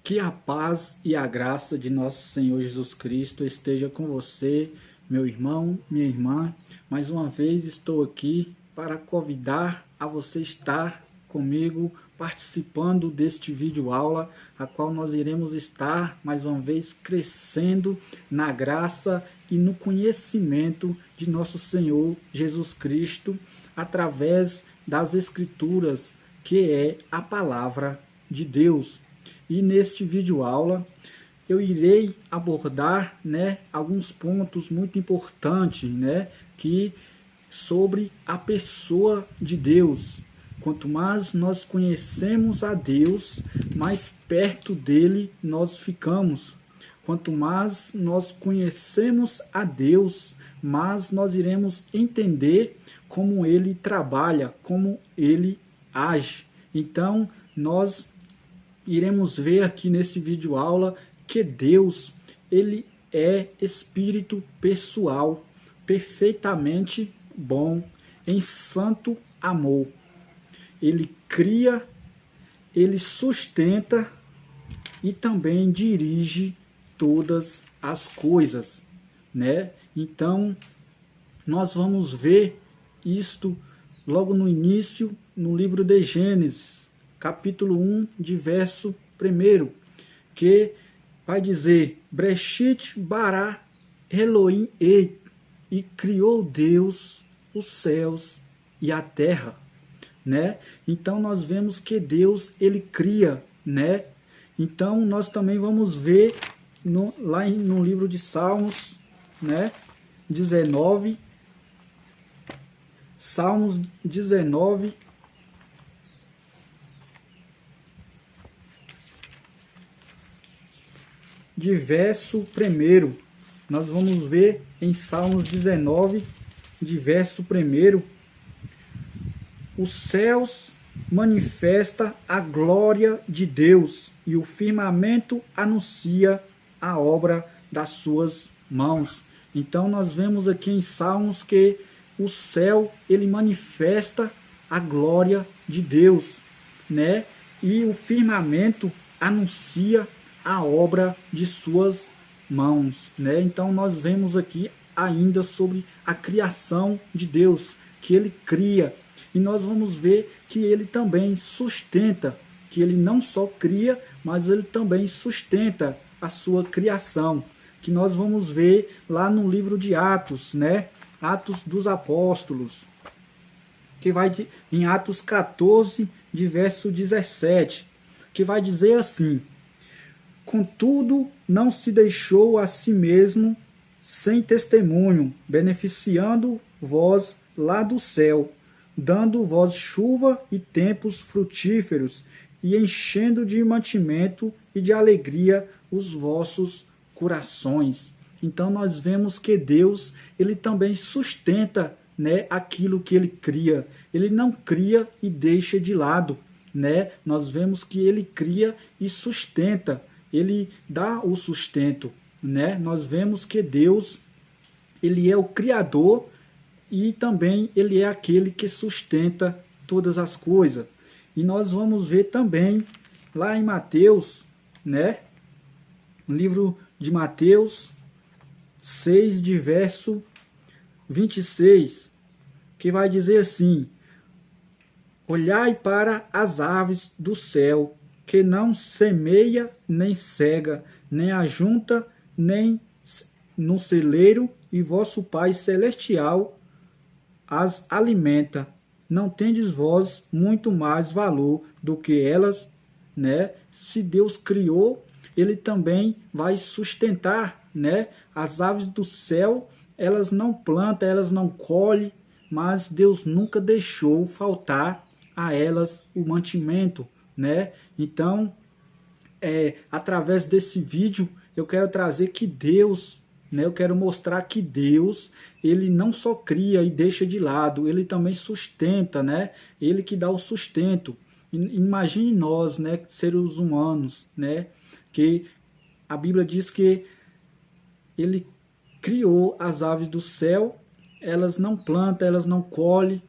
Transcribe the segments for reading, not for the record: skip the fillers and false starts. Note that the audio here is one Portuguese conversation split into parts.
Que a paz e a graça de nosso Senhor Jesus Cristo esteja com você, meu irmão, minha irmã. Mais uma vez estou aqui para convidar a você estar comigo participando deste vídeo aula, a qual nós iremos estar mais uma vez crescendo na graça e no conhecimento de nosso Senhor Jesus Cristo através das Escrituras, que é a palavra de Deus. E neste vídeo aula eu irei abordar, alguns pontos muito importantes, que sobre a pessoa de Deus. Quanto mais nós conhecemos a Deus, mais perto dele nós ficamos. Quanto mais nós conhecemos a Deus, mais nós iremos entender como ele trabalha, como ele age. Então, nós iremos ver aqui nesse vídeo aula que Deus, ele é espírito pessoal, perfeitamente bom, em santo amor. Ele cria, ele sustenta e também dirige todas as coisas, Então, nós vamos ver isto logo no início, no livro de Gênesis, capítulo 1, de verso 1, que vai dizer: Breshit bara Elohim et, e criou Deus os céus e a terra, Então nós vemos que Deus, ele cria, Então nós também vamos ver lá no livro de Salmos, 19, Salmos 19, de verso 1. Nós vamos ver em Salmos 19, de verso 1. Os céus manifesta a glória de Deus, e o firmamento anuncia a obra das suas mãos. Então nós vemos aqui em Salmos que o céu, ele manifesta a glória de Deus, E o firmamento anuncia a obra de suas mãos, Então nós vemos aqui ainda sobre a criação de Deus, que ele cria, e nós vamos ver que ele também sustenta, que ele não só cria, mas ele também sustenta a sua criação, que nós vamos ver lá no livro de Atos, Atos dos Apóstolos, que vai em Atos 14, de verso 17, que vai dizer assim: Contudo, não se deixou a si mesmo sem testemunho, beneficiando vós lá do céu, dando vós chuva e tempos frutíferos, e enchendo de mantimento e de alegria os vossos corações. Então nós vemos que Deus, ele também sustenta, aquilo que ele cria. Ele não cria e deixa de lado, Nós vemos que ele cria e sustenta. Ele dá o sustento, Nós vemos que Deus, ele é o Criador e também ele é aquele que sustenta todas as coisas. E nós vamos ver também lá em Mateus, no livro de Mateus 6, de verso 26, que vai dizer assim: Olhai para as aves do céu, que não semeia, nem cega, nem ajunta, nem no celeiro, e vosso Pai Celestial as alimenta. Não tendes vós muito mais valor do que elas, Se Deus criou, ele também vai sustentar, As aves do céu, elas não plantam, elas não colhem, mas Deus nunca deixou faltar a elas o mantimento, Então, através desse vídeo, eu quero trazer que Deus, eu quero mostrar que Deus, ele não só cria e deixa de lado, ele também sustenta, Ele que dá o sustento. Imagine nós, seres humanos, que a Bíblia diz que ele criou as aves do céu, elas não plantam, elas não colhem,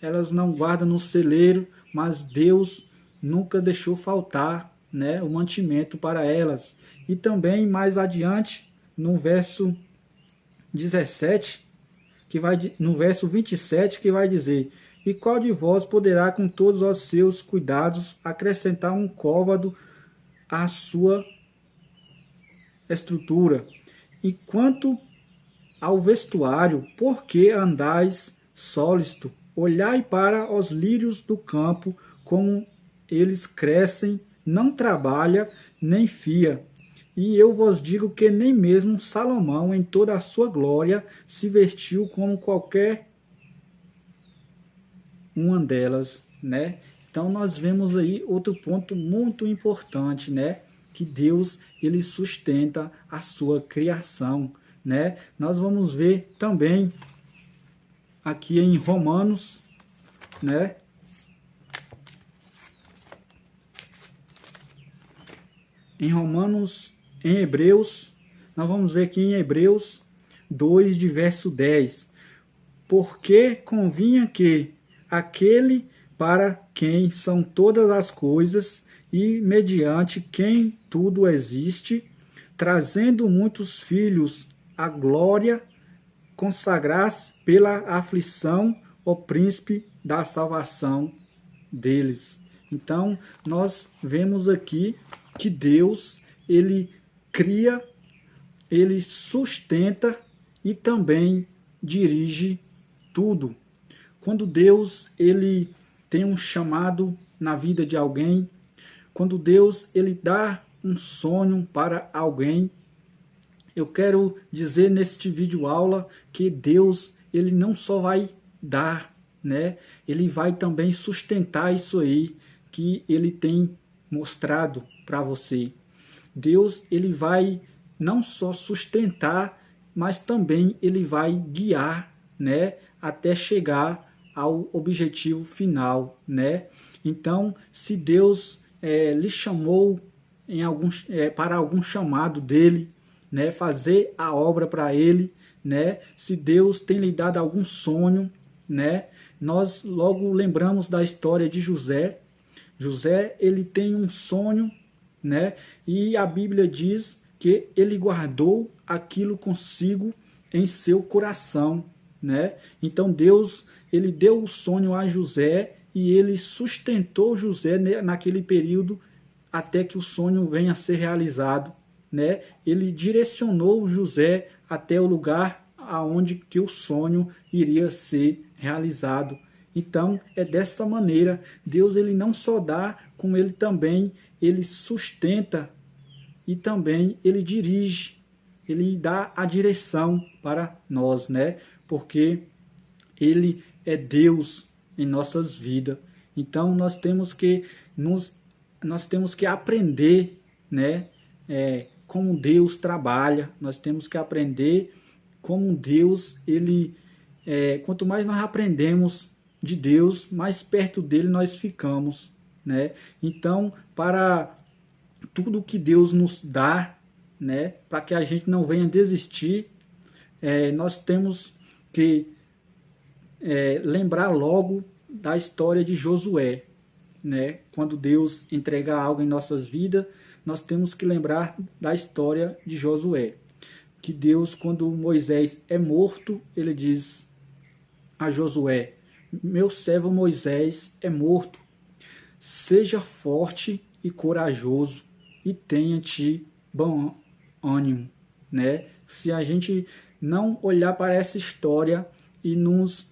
Elas não guardam no celeiro, mas Deus nunca deixou faltar né, o mantimento para elas. E também mais adiante, no verso 17, no verso 27, que vai dizer: e qual de vós poderá com todos os seus cuidados acrescentar um côvado à sua estrutura? E quanto ao vestuário, por que andais sólisto? Olhai para os lírios do campo, como eles crescem, não trabalha, nem fia. E eu vos digo que nem mesmo Salomão, em toda a sua glória, se vestiu como qualquer uma delas, né? Então nós vemos aí outro ponto muito importante, né? Que Deus, ele sustenta a sua criação, né? Nós vamos ver também aqui em Romanos, né? Em Hebreus, nós vamos ver aqui em Hebreus 2, de verso 10. Porque convinha que aquele para quem são todas as coisas e mediante quem tudo existe, trazendo muitos filhos à glória, consagrasse pela aflição o príncipe da salvação deles. Então, nós vemos aqui que Deus, ele cria, ele sustenta e também dirige tudo. Quando Deus, ele tem um chamado na vida de alguém, quando Deus, ele dá um sonho para alguém, eu quero dizer neste vídeo aula que Deus, ele não só vai dar, né? Ele vai também sustentar isso aí que ele tem mostrado para você. Deus, ele vai não só sustentar, mas também ele vai guiar, né, até chegar ao objetivo final, né? Então, se Deus lhe chamou para algum chamado dele, né, fazer a obra para ele, né? Se Deus tem lhe dado algum sonho, né? Nós logo lembramos da história de José. José, ele tem um sonho, né? E a Bíblia diz que ele guardou aquilo consigo em seu coração, né? Então Deus, ele deu o sonho a José e ele sustentou José naquele período até que o sonho venha a ser realizado, né? Ele direcionou José até o lugar aonde que o sonho iria ser realizado. Então, é dessa maneira, Deus, ele não só dá, como ele também, ele sustenta e também ele dirige, ele dá a direção para nós, né? Porque ele é Deus em nossas vidas. Então, nós temos que aprender, né? Como Deus trabalha, nós temos que aprender como Deus, ele, quanto mais nós aprendemos de Deus, mais perto dele nós ficamos, né? Então, para tudo que Deus nos dá, né, para que a gente não venha desistir, nós temos que lembrar logo da história de Josué, né? Quando Deus entrega algo em nossas vidas, nós temos que lembrar da história de Josué. Que Deus, quando Moisés é morto, ele diz a Josué: meu servo Moisés é morto, seja forte e corajoso e tenha-te bom ânimo, né? Se a gente não olhar para essa história e nos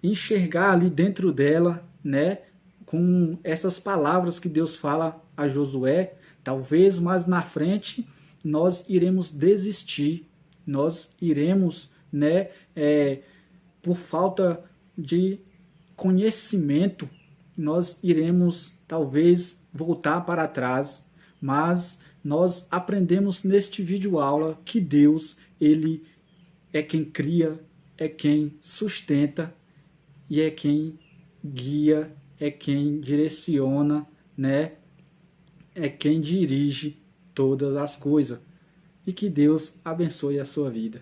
enxergar ali dentro dela, né, com essas palavras que Deus fala a Josué, talvez mais na frente nós iremos desistir, nós iremos, né, por falta de conhecimento, nós iremos talvez voltar para trás, mas nós aprendemos neste vídeo aula que Deus, ele é quem cria, é quem sustenta e é quem guia, é quem direciona, né? É quem dirige todas as coisas. E que Deus abençoe a sua vida.